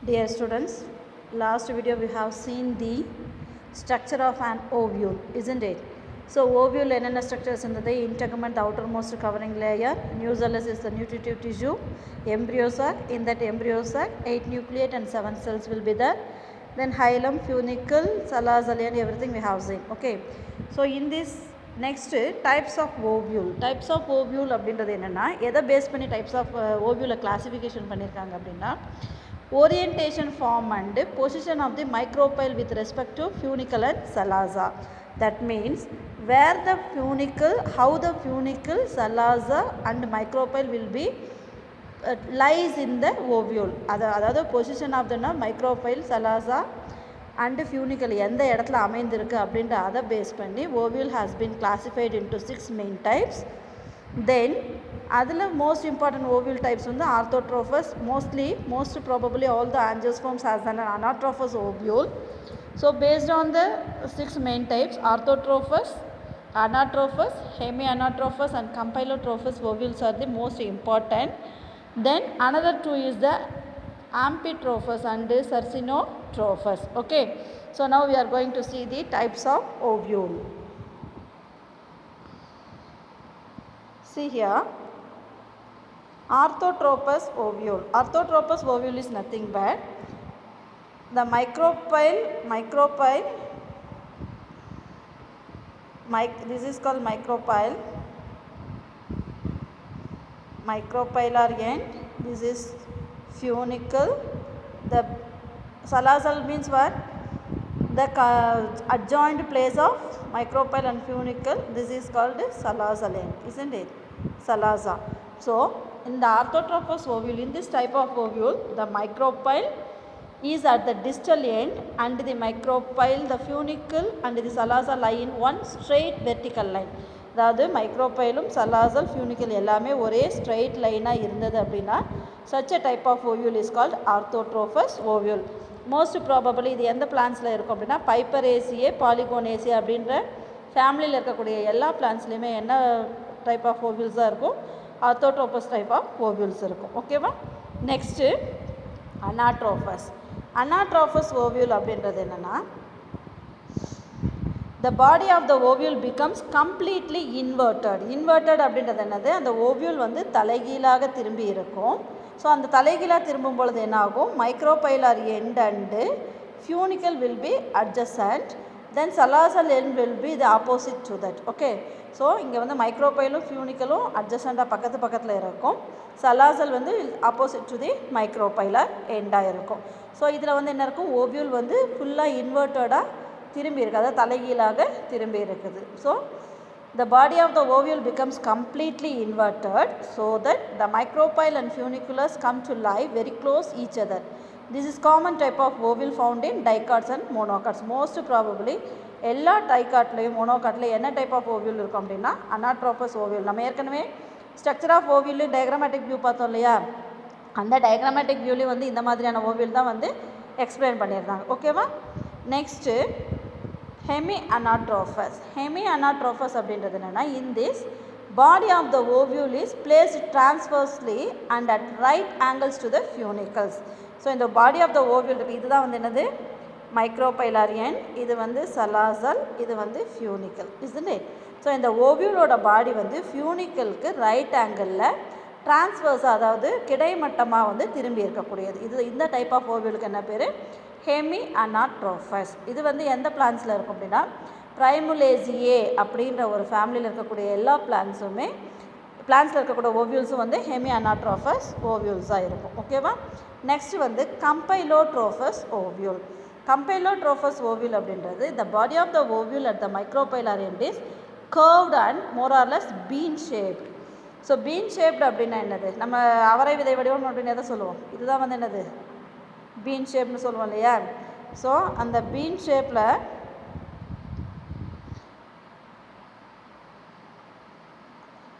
Dear students, last video we have seen the structure of an ovule, isn't it? So ovule enna structures in the integument, the outermost covering layer, nucellus is the nutritive tissue, embryo sac, in that embryo sac 8 nucleate and 7 cells will be there, then hilum, funicle, salazale and everything we have seen. Okay, so in this next types of ovule அப்படின்றது என்னன்னா எதை base பண்ணி types of ஓவியூலை classification பண்ணியிருக்காங்க அப்படின்னா orientation form and position of the micropyle with respect to funicle and salazar. That means where the funicle, how the funicle, salazar and micropyle will be lies in the ovule. அதாவது position of the micropyle, salazar and funicle எந்த இடத்துல அமைந்திருக்கு அப்படின்ற அதை base பண்ணி ovule has been classified into 6 main types. Then அதில் most important ovule types வந்து orthotrophous, most probably all the angiosperms has an anatrophous ovule. So based on the 6 main types, orthotrophous, anatrophous, hemianatrophous and compilotrophous ovules are the most important. Then another two is the amphitrophous and cercinotrophous. Okay, so now we are going to see the types of ovule. See here, orthotrophous ovule. Orthotrophous ovule is nothing but the micropyle, this is called micropyle or end, this is funicle. The salazar means what? The adjoined place of micropyle and funicle, this is called salazar end, isn't it? Salazar. So in the orthotrophous ovule, in this type of ovule, the micropyle is at the distal end and the micropyle, the funicle and the salazar lie in one straight vertical line. அதாவது மைக்ரோபைலும் சலாசல் funicle எல்லாமே ஒரே straight லைனாக இருந்தது அப்படின்னா such a type of ovule is called orthotrophous ovule. Most probably இது எந்த பிளான்ஸில் இருக்கும் அப்படின்னா பைப்பரேசியே, பாலிகோனேசியே அப்படின்ற ஃபேமிலியில் இருக்கக்கூடிய எல்லா பிளான்ஸ்லையுமே என்ன டைப் ஆஃப் ஓவியூல்ஸாக இருக்கும்? ஆர்த்தோட்ரோபஸ் டைப் ஆஃப் ஓவியூல்ஸ் இருக்கும். ஓகேவா? நெக்ஸ்ட்டு அனாட்ரோஃபஸ் ஓவியூல் அப்படின்றது என்னென்னா the body of the ovule becomes completely inverted அப்படின்றது என்னது? அந்த ஓவியூல் வந்து தலைகீழாக திரும்பி இருக்கும். ஸோ அந்த தலைகீழாக திரும்பும் பொழுது என்ன ஆகும்? Micropylar end and funicle will be adjacent, then salazar end will be the opposite to that. Okay, so இங்கே வந்து மைக்ரோபைலும் ஃபியூனிக்கலும் அட்ஜசண்டாக பக்கத்தில் இருக்கும், salazar வந்து ஆப்போசிட் டு தி மைக்ரோபைலார் எண்டாக இருக்கும். ஸோ இதில் வந்து என்ன இருக்கும்? ஓவியூல் வந்து ஃபுல்லாக இன்வெர்ட்டடாக திரும்பி இருக்குது, அதாவது தலைகீழாக திரும்பி இருக்குது. So the body of the ovule becomes completely inverted so that the micropyle and funiculus come to lie very close each other. This is common type of ovule found in dicots and monocots. Most probably எல்லா டைகாட்லேயும் மோனோகாட்லேயும் என்ன type of ovule இருக்கும் அப்படின்னா anatropous ovule. நம்ம ஏற்கனவே structure of ovule diagrammatic view பார்த்தோம் இல்லையா? அந்த diagrammatic வியூலேயும் வந்து இந்த மாதிரியான ஓவியூல் தான் வந்து எக்ஸ்பிளைன் பண்ணியிருந்தாங்க. ஓகேவா? நெக்ஸ்ட்டு hemianatrophous அப்படின்றது என்னென்னா in this body of the ovule is placed transversely and at right angles to the funicles. So இந்த பாடி ஆஃப் த ஓவியூல் இருக்குது, இதுதான் வந்து என்னது? மைக்ரோபைலார் எண்ட், இது வந்து சலாசல், இது வந்து ஃபியூனிக்கல், isn't it? ஸோ இந்த ஓவியூலோட பாடி வந்து ஃபியூனிக்கலுக்கு ரைட் ஆங்கிளில் டிரான்ஸ்வர்ஸாக, அதாவது கிடைமட்டமாக வந்து திரும்பி இருக்கக்கூடியது. இந்த டைப் ஆஃப் ஓவியூலுக்கு என்ன பேர்? ஹெமிஅனாட்ரோஃபஸ். இது வந்து எந்த பிளான்ஸில் இருக்கும் அப்படின்னா பிரைமுலேசியே அப்படின்ற ஒரு ஃபேமிலியில் இருக்கக்கூடிய எல்லா பிளான்ஸில் இருக்கக்கூடிய ஓவியூல்ஸும் வந்து ஹெமிஅனாட்ரோஃபஸ் ஓவியூல்ஸாக இருக்கும். ஓகேவா? நெக்ஸ்ட் வந்து கம்பைலோட்ரோஃபஸ் ஓவியூல். கம்பைலோட்ரோஃபஸ் ஓவியூல் அப்படின்றது the body of the ovule at the micropylar end is curved and more or less bean shaped. So been shaped அப்படின்னா என்னது? நம்ம அவரை விதை வடிவம் அப்படின்னு எதை சொல்லுவோம்? இதுதான் வந்து என்னது? பீன் ஷேப்னு சொல்லுவோம் இல்லையா? ஸோ அந்த பீன் ஷேப்பில்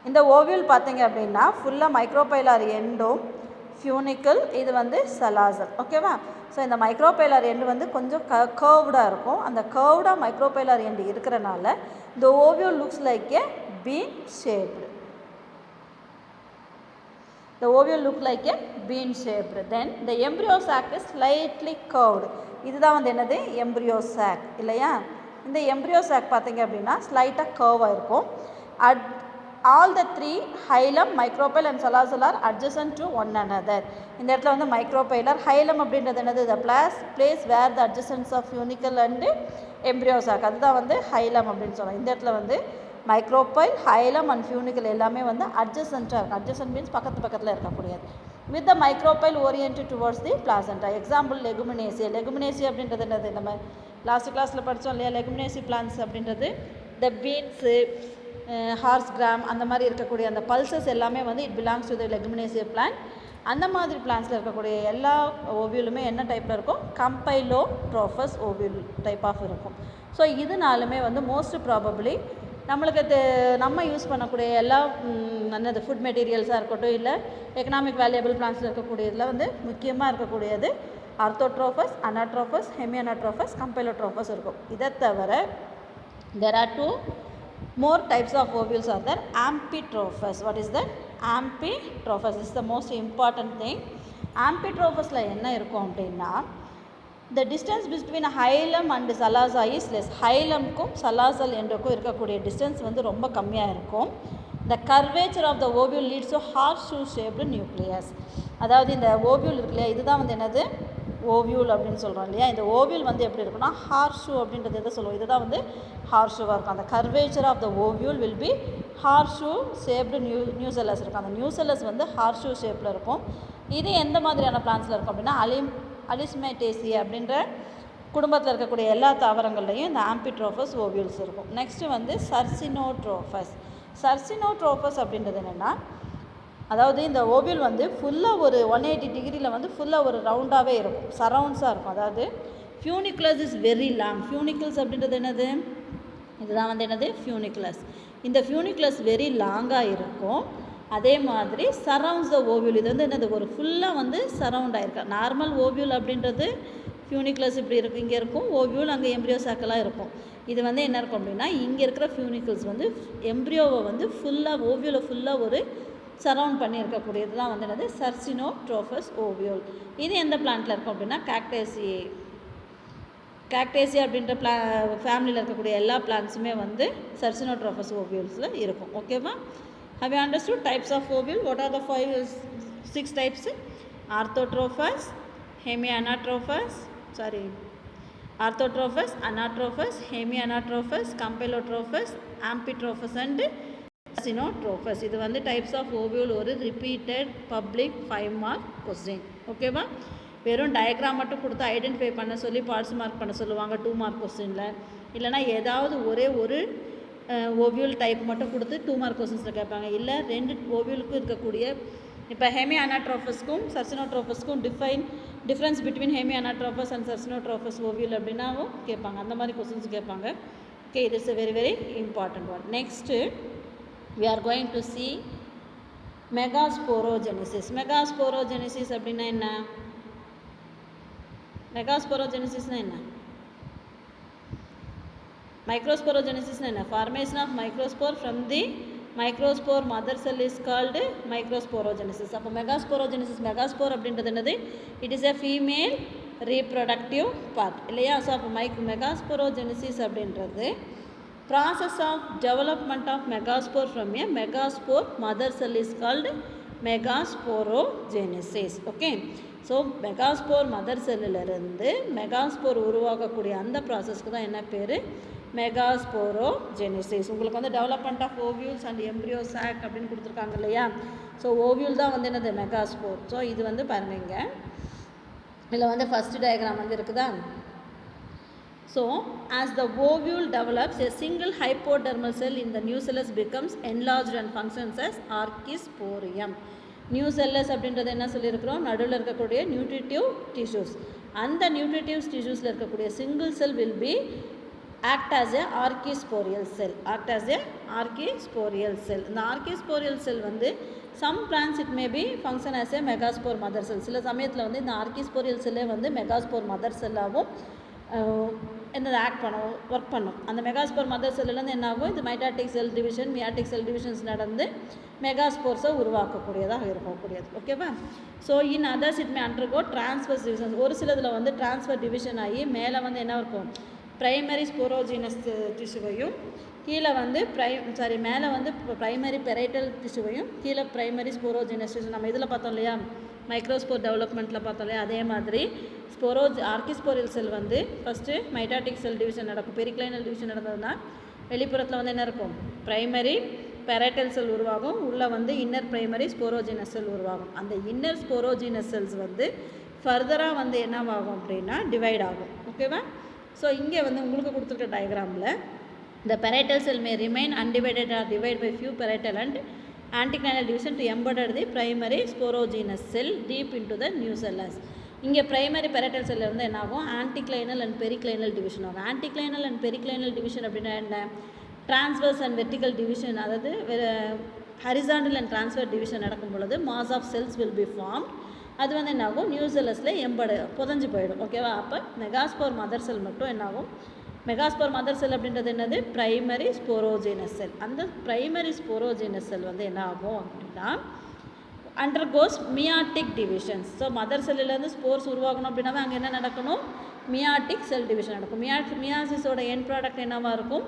இந்த ஓவியூல் பார்த்தீங்க அப்படின்னா ஃபுல்லாக மைக்ரோபைலார் எண்டும் ஃபியூனிக்கல், இது வந்து சலாசர். ஓகேவா? ஸோ இந்த மைக்ரோபைலார் எண்டு வந்து கொஞ்சம் கர்வ்டாக இருக்கும். அந்த கர்வ்டாக மைக்ரோபைலார் எண்டு இருக்கிறனால இந்த ovule looks like A been shaped. The ovule look like a bean shaped. Then the embryo sac is slightly curved. இதுதான் வந்து என்னது embryo sac இல்லையா. இந்த embryo sac பார்த்தீங்க அப்படின்னா ஸ்லைட்டாக கர்வாக இருக்கும். All the three hilum, micropyle and salazar are adjacent to one another. இந்த இடத்துல வந்து micropyle, hilum அப்படின்றது என்னது the place where the adjacents of funicle and embryo sac, அதுதான் வந்து hilum அப்படின்னு சொல்லுவாங்க. இந்த இடத்துல வந்து micropyle, hilum and funicle எல்லாமே வந்து adjacent-ஆக இருக்கும். adjacent means பக்கத்தில் இருக்கக்கூடியது. with the micropyle oriented towards the placenta. example leguminosae. leguminosae அப்படின்றது என்னது நம்ம லாஸ்ட் கிளாஸில் படித்தோம் இல்லையா. leguminosae plants அப்படின்றது the beans, ஹார்ஸ் கிராம் அந்த மாதிரி இருக்கக்கூடிய அந்த பல்சஸ் எல்லாமே வந்து it belongs to the leguminaceous plant. அந்த மாதிரி பிளான்ஸில் இருக்கக்கூடிய எல்லா ஓவியூலுமே என்ன டைப்பில் இருக்கும், கம்பைலோட்ரோஃபஸ் ஓவியூல் டைப் ஆஃப் இருக்கும். ஸோ இதனாலுமே வந்து மோஸ்ட் ப்ராபப்ளி நம்மளுக்கு நம்ம யூஸ் பண்ணக்கூடிய எல்லா என்னது ஃபுட் மெட்டீரியல்ஸாக இருக்கட்டும் இல்லை எக்கனாமிக் வேல்யூபிள் பிளான்ஸில் இருக்கக்கூடியதில் வந்து முக்கியமாக இருக்கக்கூடியது ஆர்த்தோட்ரோஃபஸ், அனாட்ரோஃபஸ், ஹெமி அனாட்ரோஃபஸ், கம்பைலோட்ரோஃபஸ் இருக்கும். இதை தவிர there are two more types of ovules are there. Amphitrophus. What is that? Amphitrophus. This is the most important thing. Amphitrophus la enna irukum appadina the distance between hilum and salazar is less. hilum kum salazar endukku irukக்கூடிய distance வந்து ரொம்ப கம்மியா இருக்கும். the curvature of the ovule leads to horseshoe shaped nucleus. அதாவது இந்த ovule இருக்குல்லையா இதுதான் வந்து என்னது ஓவியூல் அப்படின்னு சொல்கிறோம் இல்லையா. இந்த ஓவியூல் வந்து எப்படி இருக்குன்னா ஹார்ஷூ அப்படின்றது எதை சொல்லுவோம், இதுதான் வந்து ஹார்ஷூவாக இருக்கும். அந்த curvature of the ovule will be horseshoe shaped nucellus இருக்கும். அந்த நியூசெல்லஸ் வந்து ஹார்ஷூ ஷேப்பில் இருக்கும். இது எந்த மாதிரியான பிளான்ஸில் இருக்கும் அப்படின்னா அலிஸ்மேட்டேசி அப்படின்ற குடும்பத்தில் இருக்கக்கூடிய எல்லா தாவரங்கள்லையும் இந்த ஆம்பிட்ரோஃபஸ் ஓவியூல்ஸ் இருக்கும். நெக்ஸ்ட்டு வந்து சர்சினோட்ரோஃபஸ். சர்சினோட்ரோஃபஸ் அப்படின்றது என்னென்னா அதாவது இந்த ஓவியூல் வந்து ஃபுல்லாக ஒரு 180 டிகிரியில் வந்து ஃபுல்லாக ஒரு ரவுண்டாகவே இருக்கும், சரவுண்ட்ஸாக இருக்கும். அதாவது ஃபியூனிகுலஸ் இஸ் வெரி லாங். ஃபியூனிக்கிள்ஸ் அப்படின்றது என்னது, இதுதான் வந்து என்னது ஃபியூனிகுலஸ். இந்த ஃபியூனிகுலஸ் வெரி லாங்காக இருக்கும். அதே மாதிரி சரவுண்ட்ஸ் த ஓவியூல். இது வந்து என்னது ஒரு ஃபுல்லாக வந்து சரவுண்ட் ஆகிருக்கு. நார்மல் ஓவியூல் அப்படின்றது ஃபியூனிகுலஸ் இப்படி இருக்கும், இங்கே இருக்கும் ஓவியூல், அங்கே எம்ப்ரியோ சாக்கெல்லாம் இருக்கும். இது வந்து என்ன இருக்கும் அப்படின்னா இங்கே இருக்கிற ஃபியூனிக்கிள்ஸ் வந்து எம்ப்ரியோவை வந்து ஃபுல்லாக ஓவியூலை ஃபுல்லாக ஒரு சரவுண்ட் பண்ணி இருக்கக்கூடியது தான் வந்து என்னது சர்சினோட்ரோஃபஸ் ஓவியூல். இது எந்த பிளான்ட்டில் இருக்கும் அப்படின்னா கேக்டேசியா அப்படின்ற ஃபேமிலியில் இருக்கக்கூடிய எல்லா பிளான்ஸுமே வந்து சர்சினோட்ரோஃபஸ் ஓவியூல்ஸில் இருக்கும். ஓகேவா? How you understood types of ovule? What are the 6 types? Orthotropous, orthotropous, anatropous, hemi anatropous, campylotropous, amphitropous and circinotropous. இது வந்து டைப்ஸ் ஆஃப் ஓவியூல் ஒரு ரிப்பீட்டட் பப்ளிக் 5 மார்க் கொஸ்டின். ஓகேவா? வெறும் டயக்ராம் மட்டும் கொடுத்து ஐடென்டிஃபை பண்ண சொல்லி பார்ட்ஸ் மார்க் பண்ண சொல்லுவாங்க 2 மார்க் கொஸ்டினில். இல்லைனா ஏதாவது ஒரே ஒரு ஓவியூல் டைப் மட்டும் கொடுத்து 2 மார்க் கொஸ்டின்ஸில் கேட்பாங்க. இல்லை 2 ஓவியூலுக்கும் இருக்கக்கூடிய இப்போ ஹெமி அனாட்ரோஃபஸ்க்கும் சர்சினோட்ரோஃபஸ்க்கும் difference between hemi anatropous and circinotropous ovule அப்படின்னாவும் கேட்பாங்க. அந்த மாதிரி கொஸ்டின்ஸ் கேட்பாங்க. Okay, it is a very very important one. Next we are going to see megasporogenesis. Megasporogenesis அப்படின்னா என்ன? மெகாஸ்போரோஜெனிசிஸ்னா என்ன? மைக்ரோஸ்போரோஜெனிசிஸ்னா என்ன? Formation of microspore from the microspore mother cell is called microsporogenesis. அப்போ மெகாஸ்போர் அப்படின்றது என்னது? It is a female reproductive part இல்லையா? ஸோ அப்போ மெகாஸ்போரோஜெனிசிஸ் அப்படின்றது process of development of megaspore from a megaspore mother cell is called megasporogenesis. okay, so megaspore mother cell இருந்து megaspore உருவாகக்கூடிய அந்த ப்ராசஸ்க்கு தான் என்ன பேர்? மெகாஸ்போரோஜெனிசிஸ். உங்களுக்கு வந்து development of ovules and embryo sac அப்படின்னு கொடுத்துருக்காங்க இல்லையா? ஸோ ஓவியூல் தான் வந்து என்னது மெகாஸ்போர். ஸோ இது வந்து பாருங்க, இதில் வந்து ஃபஸ்ட்டு டயக்ராம் வந்து இருக்குதா? So, as the ovule develops, a single hypodermal cell in the nucellus becomes enlarged and functions as archisporium. nucellus அப்படின்றது என்ன சொல்லியிருக்கிறோம்? நடுவில் இருக்கக்கூடிய நியூட்ரிட்டிவ் டிஷ்யூஸ். அந்த நியூட்ரிட்டிவ் டிஷ்யூஸில் இருக்கக்கூடிய single cell will B act as a archisporial cell. இந்த archisporial cell வந்து some plants it may be function as a megaspore mother cell. சில சமயத்தில் வந்து இந்த archisporial cell வந்து megaspore mother cell ஆகும், என்னது ஆக்ட் பண்ணும், ஒர்க் பண்ணும். அந்த மெகாஸ்போர் மதர் செல்லுலேருந்து என்ன ஆகும், இது மைட்டாட்டிக் செல் டிவிஷன் மியாட்டிக் செல் டிவிஷன்ஸ் நடந்து மெகாஸ்போர்ஸை உருவாக்கக்கூடியதாக இருக்கக்கூடியது. ஓகேவா? So in others it may undergo transfer divisions. ஒரு சிலதில் வந்து ட்ரான்ஸ்ஃபர் டிவிஷன் ஆகி மேலே வந்து என்ன இருக்கும், ப்ரைமரி ஸ்போரோஜினஸ் டிஷ்யூவையும் கீழே வந்து மேலே வந்து ப்ரைமரி பெரைட்டல் டிஷ்யூவையும் கீழே ப்ரைமரி ஸ்போரோஜினஸ் டிஷ்யூ. நம்ம இதில் பார்த்தோம் இல்லையா, மைக்ரோஸ்போர் டெவலப்மெண்ட்டில் பார்த்தோம் இல்லையா, அதே மாதிரி ஆர்கிஸ்போரியல் செல் வந்து ஃபஸ்ட்டு மைட்டாட்டிக் செல் டிவிஷன் நடக்கும். பெரிக்ளைனல் டிவிஷன் நடந்ததுன்னா வெளிப்புறத்தில் வந்து என்ன இருக்கும், ப்ரைமரி பெரைட்டல் செல் உருவாகும், உள்ளே வந்து இன்னர் ப்ரைமரி ஸ்போரோஜினஸ் செல் உருவாகும். அந்த இன்னர் ஸ்போரோஜினஸ் செல்ஸ் வந்து ஃபர்தராக வந்து என்னவாகும் அப்படின்னா டிவைட் ஆகும். ஓகேவா? ஸோ இங்கே வந்து உங்களுக்கு கொடுத்துருக்க டயக்ராமில் the parietal cell may remain undivided or divide by few parietal and anticlinal division to embed the primary sporogenous cell deep into the nucellus. இங்கே ப்ரைமரி பெரைட்டல் செல்லில் இருந்து என்ன ஆகும், ஆன்டிக்ளைனல் அண்ட் பெரிக்ளைனல் டிவிஷன் ஆகும். ஆன்டிக்ளைனல் அண்ட் பெரிக்ளைனல் டிவிஷன் அப்படின்னா என்ன, transverse and vertical division, அதாவது horizontal and transfer division நடக்கும் பொழுது mass of cells will be form. அது வந்து என்ன ஆகும், நியூசெல்லஸில் புதஞ்சு போயிடும். ஓகேவா? அப்போ மெகாஸ்போர் மதர் செல் மட்டும் என்னாகும், மெகாஸ்போர் மதர் செல் அப்படின்றது என்னது, ப்ரைமரி ஸ்போரோஜினஸ் செல். அந்த ப்ரைமரி ஸ்போரோஜினஸ் செல் வந்து என்ன ஆகும் அப்படின்னா undergoes meiotic divisions. So mother செல்லிலேருந்து ஸ்போர்ஸ் உருவாகணும் அப்படின்னாவே அங்கே என்ன நடக்கணும், மியாட்டிக் செல் டிவிஷன் நடக்கும். மியாசிஸோட என் ப்ராடக்ட் என்னவாக இருக்கும்,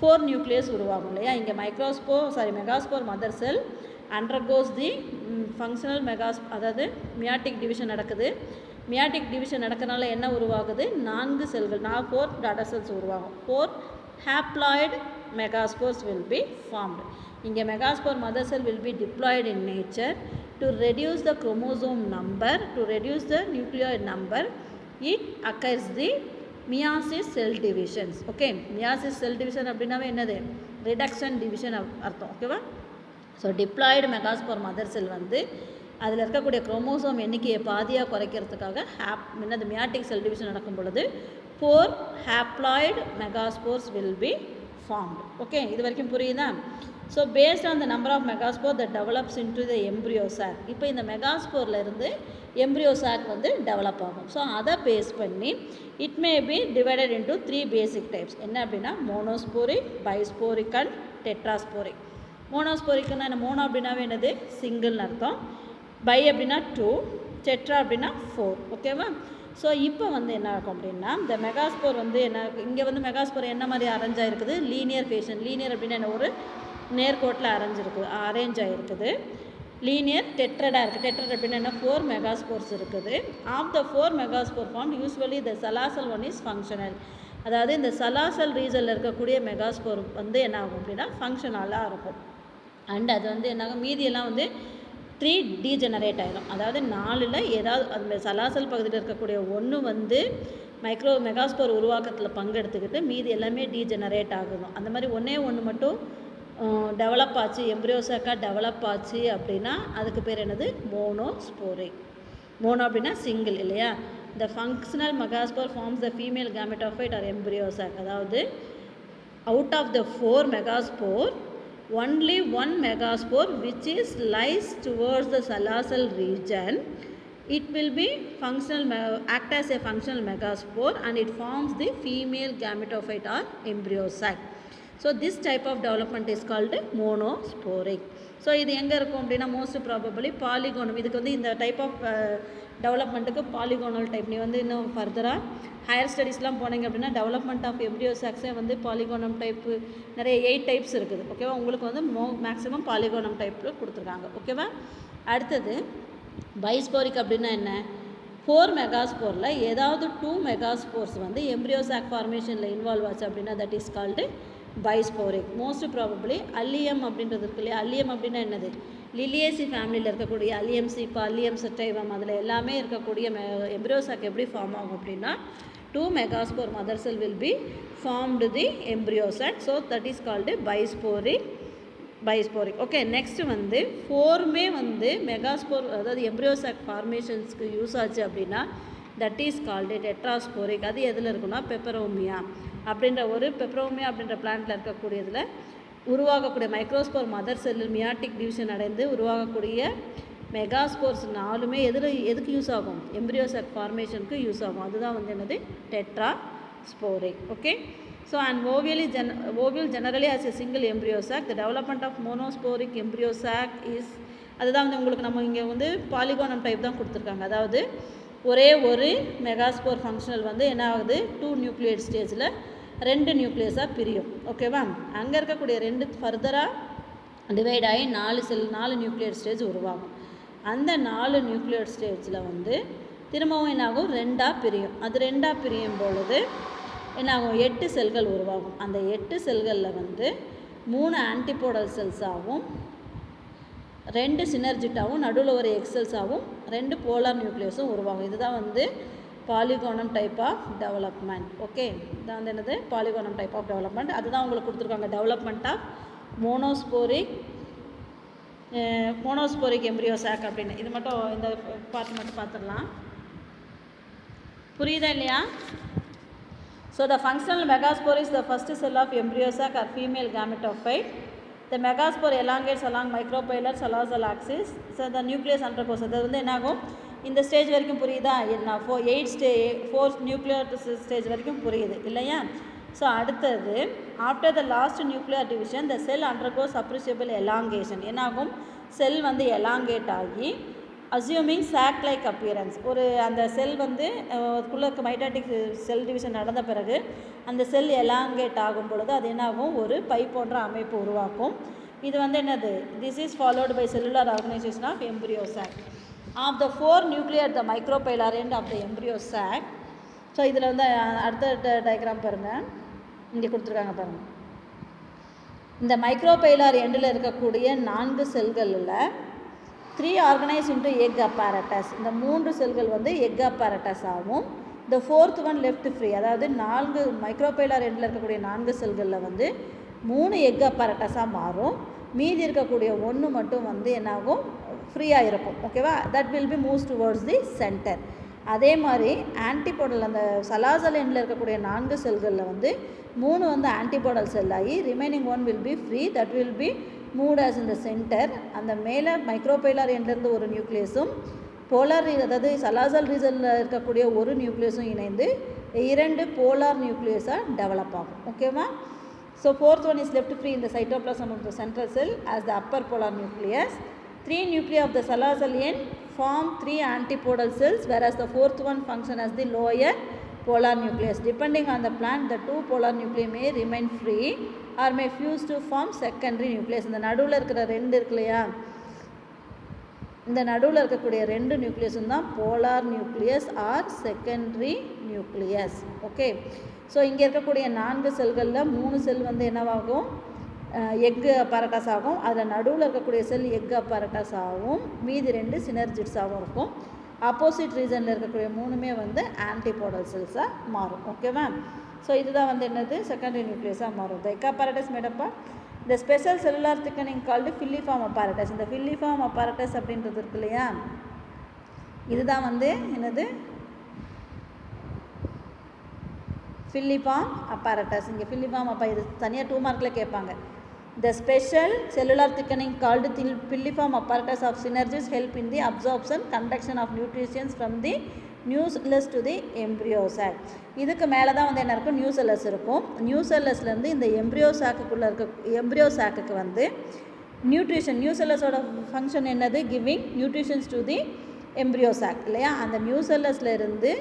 4 நியூக்ளியஸ் உருவாகும் இல்லையா. இங்கே megaspore mother cell undergoes the functional அதாவது மியாட்டிக் டிவிஷன் நடக்குது. மியாட்டிக் டிவிஷன் நடக்கிறனால என்ன உருவாகுது, 4 செல்கள், 4 டாட்டர் செல்ஸ் உருவாகும். 4 haploid megaspores will be formed. இங்கே megaspore mother cell will be diploid in nature to reduce the chromosome number, to reduce the nucleoid number. It occurs the meiosis cell divisions. Okay, meiosis cell division அப்படின்னாவே என்னது, reduction division அர்த்தம். ஓகேவா? So diploid megaspore mother செல் வந்து அதில் இருக்கக்கூடிய chromosome எண்ணிக்கையை பாதியாக குறைக்கிறதுக்காக என்னது மியாட்டிக் செல் டிவிஷன் நடக்கும் பொழுது 4 haploid megaspores will be formed. Okay, இது வரைக்கும் புரியுதா? So based on the number of megaspore that develops into the embryo sac. இப்போ இந்த மெகாஸ்போரில் இருந்து எம்ப்ரியோ சாக் வந்து டெவலப் ஆகும். ஸோ அதை பேஸ் பண்ணி it may be divided into 3 basic types. என்ன அப்படின்னா மோனோஸ்போரிக், பைஸ்போரிக் அண்ட் டெட்ராஸ்போரிக். மோனோஸ்போரிக்னா என்ன, மோனோ அப்படின்னாவே என்னது சிங்கிள்னு அர்த்தம், பை அப்படின்னா 2, டெட்ரா அப்படின்னா 4. ஓகேவா? ஸோ இப்போ வந்து என்ன இருக்கும் அப்படின்னா இந்த மெகாஸ்போர் வந்து என்ன, இங்கே வந்து மெகாஸ்போர் என்ன மாதிரி அரேஞ்ச் ஆகிருக்குது, லீனியர் ஃபேஷன். லீனியர் அப்படின்னா என்ன, ஒரு நேர்கோட்டில் அரேஞ்ச் ஆகிருக்குது. லீனியர் டெட்ரடாக இருக்குது. டெட்ரட் அப்படின்னா என்ன, 4 மெகாஸ்போர்ஸ் இருக்குது. Of the 4 megaspore form usually the chalazal one is functional. அதாவது இந்த சலாசல் ரீஜனில் இருக்கக்கூடிய மெகாஸ்போர் வந்து என்ன ஆகும் அப்படின்னா ஃபங்க்ஷனலாக இருக்கும். அண்ட் அது வந்து என்னாகும், மீதியெல்லாம் வந்து 3 டீஜெனரேட் ஆகிடும். அதாவது 4ல் ஏதாவது அந்த சலாசல் பகுதியில் இருக்கக்கூடிய 1 வந்து மெகாஸ்போர் உருவாக்கத்தில் பங்கெடுத்துக்கிட்டு மீதி எல்லாமே டீஜெனரேட் ஆகணும். அந்த மாதிரி ஒன்று மட்டும் டெவலப் ஆச்சு, எம்ப்ரியோசாக்காக டெவலப் ஆச்சு அப்படின்னா அதுக்கு பேர் என்னது, மோனோஸ்போரிக். மோனோ அப்படின்னா சிங்கிள் இல்லையா. The functional megaspore forms the female gametophyte or embryo sac. அதாவது out of the 4 megaspore only 1 megaspore which is lies towards the salazal region, it will be act as a functional megaspore and it forms the female gametophyte or embryo sac. So this type of development is called monosporic. So இது எங்கே இருக்கும் அப்படின்னா most probably பாலிகோனம். இதுக்கு வந்து இந்த type of டெவலப்மெண்ட்டுக்கு polygonal type. நீ வந்து இன்னும் ஃபர்தராக ஹையர் ஸ்டடீஸ்லாம் போனீங்க அப்படின்னா டெவலப்மெண்ட் ஆஃப் எம்ப்ரியோ சாக்ஸே வந்து பாலிகோனம் டைப்பு நிறைய 8 டைப்ஸ் இருக்குது. ஓகேவா? உங்களுக்கு வந்து மேக்ஸிமம் பாலிகோனம் டைப்பில் கொடுத்துருக்காங்க. ஓகேவா? அடுத்தது பைஸ்போரிக் அப்படின்னா என்ன, 4 மெகாஸ்போரில் ஏதாவது 2 மெகாஸ்போர்ஸ் வந்து எம்ப்ரியோ சாக் ஃபார்மேஷனில் இன்வால்வ் ஆச்சு அப்படின்னா that is called bisporic. Most probably allium அப்படின்றது இருக்கு இல்லையா. அல்லியம் அப்படின்னா என்னது, லிலியேசி ஃபேமிலியில் இருக்கக்கூடிய அல்லியம் சீப்பா, அல்லியம் செட்டைவம், அதில் எல்லாமே இருக்கக்கூடிய எம்ப்ரியோ சாக் எப்படி ஃபார்ம் ஆகும் அப்படின்னா 2 megaspore mother cell will be formed the embryo sac. So that is called bisporic. Okay, next வந்து 4மே வந்து மெகாஸ்போர் அதாவது எம்ப்ரியோ சாக் ஃபார்மேஷன்ஸ்க்கு யூஸ் ஆச்சு அப்படின்னா தட் இஸ் கால்டு டெட்ராஸ்போரிக். அது எதில் இருக்குன்னா பெப்பரோமியா அப்படின்ற பெப்பரோமியா அப்படின்ற பிளான்ட்டில் இருக்கக்கூடியதில் உருவாகக்கூடிய மைக்ரோஸ்போர் மதர் செல்லில் மியாட்டிக் டிவிஷன் அடைந்து உருவாகக்கூடிய மெகாஸ்போர்ஸ் 4மே எதுக்கு யூஸ் ஆகும், எம்ப்ரியோ சாக் ஃபார்மேஷனுக்கு யூஸ் ஆகும். அதுதான் வந்து என்னது tetra monosporic. Okay, so and ovule generally has a single embryo sac. The development of monosporic embryo sac is அதுதான் வந்து உங்களுக்கு நம்ம இங்கே வந்து பாலிகோனம் டைப் தான் கொடுத்துருக்காங்க. அதாவது ஒரே ஒரு மெகாஸ்போர் ஃபங்க்ஷனல் வந்து என்ன ஆகுது, 2 நியூக்ளியேட் ஸ்டேஜில் 2 நியூக்ளியஸாக பிரியும். ஓகேவா, அங்கே இருக்கக்கூடிய 2 ஃபர்தராக டிவைட் ஆகி 4 நியூக்ளியேட் ஸ்டேஜ் உருவாகும். அந்த 4 நியூக்ளியேட் ஸ்டேஜில் வந்து திரும்பவும் என்னாகும், 2ஆக பிரியும். அது 2ஆக பிரியும் பொழுது என்னாகும், 8 செல்கள் உருவாகும். அந்த 8 செல்களில் வந்து 3 ஆன்டிபோடல் செல்ஸாகவும் 2 சினர்ஜிட்டாகவும் நடுவில் ஒரு எக்ஸல்ஸாகவும் 2 போலார் நியூக்ளியஸும் உருவாகும். இதுதான் வந்து பாலிகோனம் டைப் ஆஃப் டெவலப்மெண்ட். ஓகே, இதான் வந்து என்னது, பாலிகோனம் டைப் ஆஃப் டெவலப்மெண்ட். அதுதான் உங்களுக்கு கொடுத்துருக்காங்க, development of monosporic embryo sac அப்படின்னு. இது மட்டும் இந்த பார்ட் மட்டும் பார்த்துடலாம். புரியுதா இல்லையா? So the functional megaspore is the first cell of embryo sac or female gametophyte. The megaspore elongates along micropylar salazal axis. So the nucleus undergoes. அது வந்து என்னாகும், இந்த ஸ்டேஜ் வரைக்கும் புரியுதா? என்ன 4 நியூக்ளியர் ஸ்டேஜ் வரைக்கும் புரியுது இல்லையா? ஸோ அடுத்தது after the last nuclear division the cell undergoes appreciable elongation. என்னாகும், செல் வந்து எலாங்கேட் ஆகி அசியூமிங் சாக் லைக் அப்பியரன்ஸ். ஒரு அந்த செல் வந்து அதுக்குள்ளே மைட்டாட்டிக் செல் டிவிஷன் நடந்த பிறகு அந்த செல் எலாங்கேட் ஆகும் பொழுது அது என்னாகும், ஒரு பை போன்ற அமைப்பு உருவாக்கும். இது வந்து என்னது, this is followed by cellular organisation of embryo sac. Of the 4 nuclear the micropylar end of the embryo sac. So இதில் வந்து அடுத்த டயக்ராம் பாருங்கள், இங்கே கொடுத்துருக்காங்க பாருங்கள். இந்த மைக்ரோபைலார் எண்டில் இருக்கக்கூடிய 4 செல்களில் 3 ஆர்கனைஸ் இன்டு எக் apparatus. இந்த 3 செல்கள் வந்து எக் apparatus ஆகும். இந்த 4th ஒன் லெஃப்ட் ஃப்ரீ. அதாவது 4 மைக்ரோபைலார் எண்டில் இருக்கக்கூடிய 4 செல்களில் வந்து 3 எக் apparatus-ஆக மாறும். மீதி இருக்கக்கூடிய 1 மட்டும் வந்து என்னாகும், ஃப்ரீயாக இருக்கும். ஓகேவா, that will be moves towards the centre. அதே மாதிரி ஆன்டிபோடல் அந்த சலாசல் எண்டில் இருக்கக்கூடிய 4 செல்களில் வந்து 3 வந்து ஆன்டிபோடல் செல் ஆகி remaining 1 will be free, that will be moved as in the centre. அந்த மேலே மைக்ரோபைலார் எண்ட்லேருந்து ஒரு நியூக்ளியஸும் போலார் அதாவது சலாசல் ரீசனில் இருக்கக்கூடிய ஒரு நியூக்ளியஸும் இணைந்து 2 போலார் நியூக்ளியஸாக டெவலப் ஆகும். ஓகேவா, so 4th one is left free in the cytoplasm of the central cell as the upper polar nucleus. 3 nuclei of the salazal end form 3 antipodal cells, whereas the 4th one function as the lower polar nucleus. Depending on the plant, the 2 polar nuclei may remain free or may fuse to form secondary nucleus. இந்த நடுவில் இருக்கிற 2 இருக்கு இல்லையா, இந்த நடுவில் இருக்கக்கூடிய 2 நியூக்ளியஸும் தான் polar nucleus or secondary nucleus. Okay, so இங்கே இருக்கக்கூடிய 4 செல்களில் 3 செல் வந்து என்னவாகும், எக் apparatus ஆகும். அதில் நடுவில் இருக்கக்கூடிய செல் எக் apparatus ஆகும். மீதி 2 சினர்ஜிட்ஸாகவும் இருக்கும். ஆப்போசிட் ரீசனில் இருக்கக்கூடிய 3மே வந்து ஆன்டிபோடல் செல்ஸாக மாறும். ஓகேவா, ஸோ இதுதான் வந்து என்னது, செகண்டரி நியூக்ளியஸாக மாறும். The egg apparatus made up of the special cellular thickening called filiform apparatus. இந்த filiform apparatus அப்படின்றது இருக்கு இல்லையா, இதுதான் வந்து என்னது, filiform apparatus. இங்கே filiform இது தனியாக 2 மார்க்கில் கேட்பாங்க. The special cellular thickening called filiform apparatus of synergies help in the absorption conduction of nutrients from the nucellus to the embryo sac. இதுக்கு மேலே தான் வந்து என்ன இருக்கும், நியூசெல்லஸ் இருக்கும். நியூசெல்லஸ்லேருந்து இந்த எம்ப்ரியோ சாக்குக்குள்ளே எம்ப்ரியோ சாக்குக்கு வந்து நியூசெல்லஸோட ஃபங்க்ஷன் என்னது, giving nutritions to the embryo chalk இல்லையா. அந்த நியூசெல்லஸில் இருந்து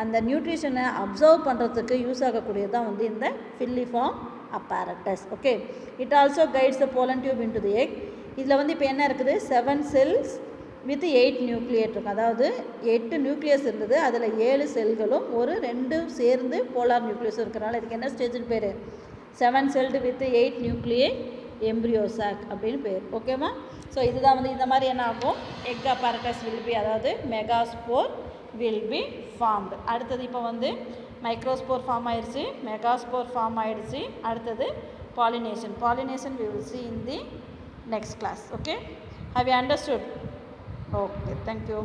அந்த நியூட்ரிஷனை அப்சர்வ் பண்ணுறதுக்கு யூஸ் ஆகக்கூடியது தான் வந்து இந்த filiform apparatus. Okay, it also guides the pollen tube into the egg. இதில் வந்து இப்போ என்ன இருக்குது, 7 செல்ஸ் வித் 8 நியூக்ளியேட் இருக்கும். அதாவது 8 நியூக்ளியஸ் இருந்தது, அதில் 7 செல்களும் ஒரு 2 சேர்ந்து போலார் நியூக்ளியஸும் இருக்கிறனால இதுக்கு என்ன ஸ்டேஜ்னு பேர், 7 celled with 8 nucleate embryo sac அப்படின்னு பேர். ஓகேவா, ஸோ இதுதான் வந்து இந்த மாதிரி என்ன ஆகும், எக் apparatus வில் பி, அதாவது மெகாஸ்போர் வில் பி ஃபார்ம்டு. அடுத்தது இப்போ வந்து மைக்ரோஸ்போர் ஃபார்ம் ஆயிடுச்சு, மெகாஸ்போர் ஃபார்ம் ஆயிடுச்சு. அடுத்தது pollination we will see in the next class. Okay, have you understood? Okay, thank you.